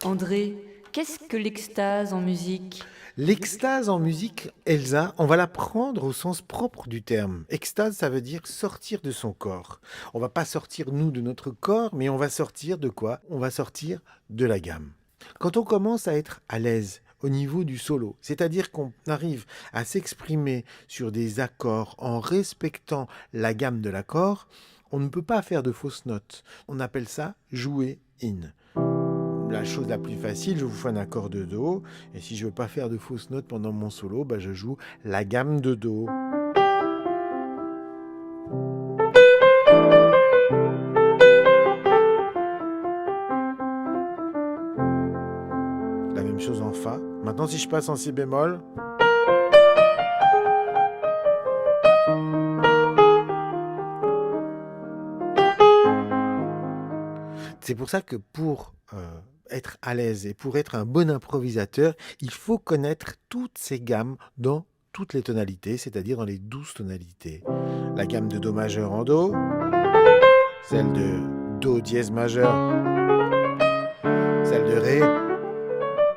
André, qu'est-ce que l'extase en musique? L'extase en musique, Elsa, on va la prendre au sens propre du terme. Extase, ça veut dire sortir de son corps. On va pas sortir, nous, de notre corps, mais on va sortir de quoi? On va sortir de la gamme. Quand on commence à être à l'aise au niveau du solo, c'est-à-dire qu'on arrive à s'exprimer sur des accords en respectant la gamme de l'accord, on ne peut pas faire de fausses notes. On appelle ça jouer in. La chose la plus facile, je vous fais un accord de Do, et si je veux pas faire de fausses notes pendant mon solo, je joue la gamme de Do. La même chose en Fa. Maintenant, si je passe en Si bémol, c'est pour ça que pour être à l'aise et pour être un bon improvisateur, il faut connaître toutes ces gammes dans toutes les tonalités, c'est-à-dire dans les 12 tonalités. La gamme de Do majeur en Do, celle de Do dièse majeur, celle de Ré,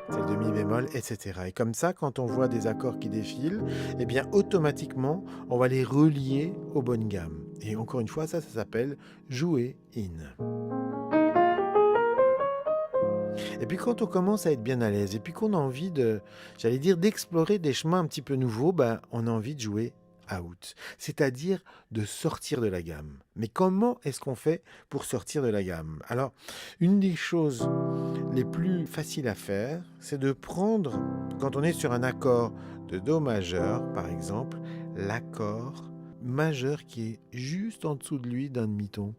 celle de Mi bémol, etc. Et comme ça, quand on voit des accords qui défilent, eh bien automatiquement, on va les relier aux bonnes gammes. Et encore une fois, ça s'appelle jouer in. Et puis quand on commence à être bien à l'aise, et puis qu'on a envie d'explorer des chemins un petit peu nouveaux, on a envie de jouer out, c'est-à-dire de sortir de la gamme. Mais comment est-ce qu'on fait pour sortir de la gamme? Alors, une des choses les plus faciles à faire, c'est de prendre, quand on est sur un accord de Do majeur, par exemple, l'accord majeur qui est juste en dessous de lui d'un demi-ton.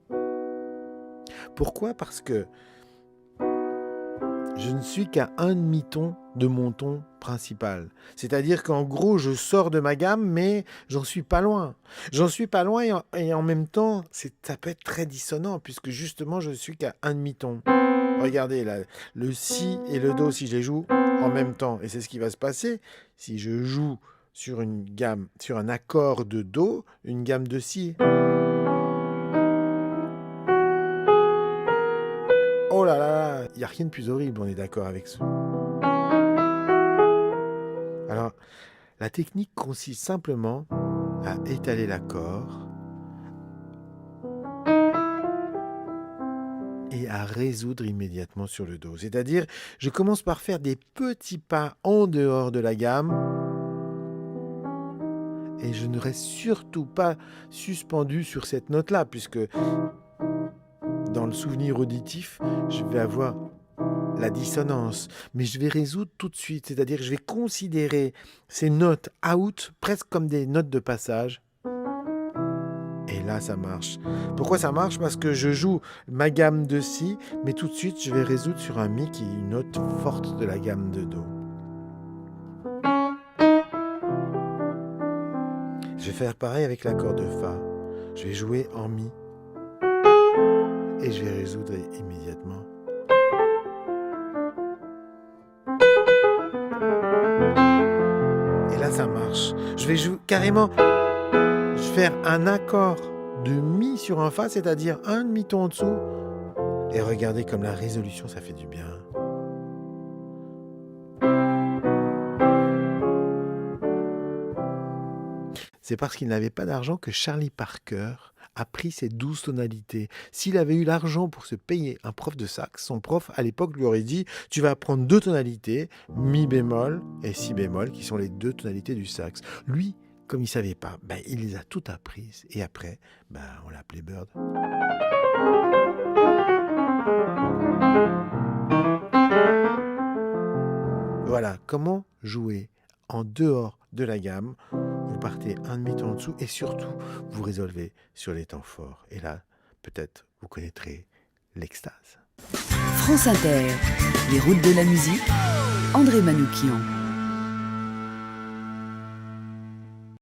Pourquoi? Parce que je ne suis qu'à un demi-ton de mon ton principal. C'est-à-dire qu'en gros, je sors de ma gamme, mais j'en suis pas loin. J'en suis pas loin et en même temps, ça peut être très dissonant, puisque justement, je ne suis qu'à un demi-ton. Regardez, là, le Si et le Do, si je les joue en même temps, et c'est ce qui va se passer, si je joue sur une gamme, sur un accord de Do, une gamme de Si. Oh là là, il n'y a rien de plus horrible, on est d'accord avec ça. Alors, la technique consiste simplement à étaler l'accord et à résoudre immédiatement sur le Do. C'est-à-dire, je commence par faire des petits pas en dehors de la gamme et je ne reste surtout pas suspendu sur cette note-là, puisque dans le souvenir auditif, je vais avoir la dissonance, mais je vais résoudre tout de suite, c'est-à-dire que je vais considérer ces notes out presque comme des notes de passage. Et là, ça marche. Pourquoi ça marche? Parce que je joue ma gamme de Si, mais tout de suite, je vais résoudre sur un Mi qui est une note forte de la gamme de Do. Je vais faire pareil avec l'accord de Fa. Je vais jouer en Mi et je vais résoudre immédiatement. Et là, ça marche. Je vais jouer carrément, faire un accord de Mi sur un Fa, c'est-à-dire un demi-ton en dessous. Et regardez comme la résolution, ça fait du bien. C'est parce qu'il n'avait pas d'argent que Charlie Parker a pris ces 12 tonalités. S'il avait eu l'argent pour se payer un prof de sax, son prof à l'époque lui aurait dit « Tu vas apprendre 2 tonalités, Mi bémol et Si bémol, qui sont les 2 tonalités du sax. » Lui, comme il ne savait pas, il les a toutes apprises. Et après, on l'a appelé Bird. Voilà, comment jouer en dehors de la gamme. Vous partez un demi-ton en dessous et surtout, vous résolvez sur les temps forts. Et là, peut-être, vous connaîtrez l'extase. France Inter, les routes de la musique, André Manoukian.